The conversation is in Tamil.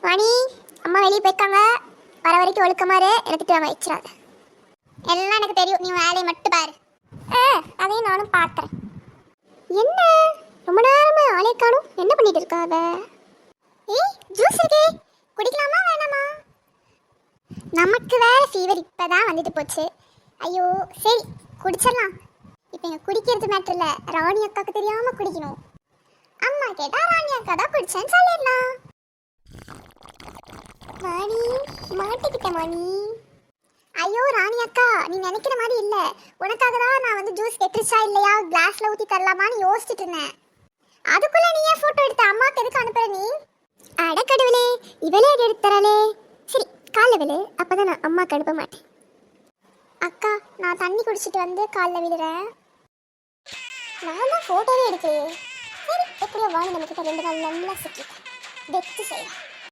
வாணி, அம்மா வெளியே போயிருக்காங்க. வர வரைக்கும் ஒழுக்கமாறு எடுத்துட்டு வாங்க, வச்சிடாத. எல்லாம் எனக்கு தெரியும், நீ வேலையை மட்டும் பாரு. அதையும் நானும் பார்க்குறேன். என்ன ரொம்ப நேரமா ஆளே காணும், என்ன பண்ணிட்டு இருக்காவ? ஏய், ஜூஸ் இருக்கே, குடிக்கலாமா வேணாமா? நமக்கு வேற ஃபீவர் இப்பதான் வந்துட்டு போச்சு. ஐயோ சரி, குடிச்சிடலாம். இப்போ எங்க குடிக்கிறது மேட்டர் இல்லை, ராணி அக்காவுக்கு தெரியாம குடிக்கணும். அம்மா கேட்டா ராணி அக்கா தான் குடிச்சேன்னு சொல்லிடலாம். வாணி, மாட்டிக்கிட்ட வாணி. ஐயோ ராணி அக்கா, நீ நினைக்கிற மாதிரி இல்ல. உனக்காக தான் நான் வந்து ஜூஸ் கெட்டுருச்சா இல்லையா, கிளாஸ்ல ஊத்தி தரலாமான்னு யோசிச்சுட்டு இருந்தேன். அதுக்குள்ள நீ ஏன் போட்டோ எடுத்த அம்மாக்கு எதுக்கு அனுப்புற நீ? அடக்கடவுளே, இவளே எடுத்து தராளே. சரி, காலைல விழு, அப்பதான் நான் அம்மாக்கு அனுப்ப மாட்டேன். அக்கா, நான் தண்ணி குடிச்சிட்டு வந்து காலில் விழுறேன். நான் தான் போட்டோவே எடுக்கலையே. சரி, எப்படியோ வாணி நமக்கு 2 நாள் நல்லா சுற்றிட்டேன். வெச்சு செய்வேன்.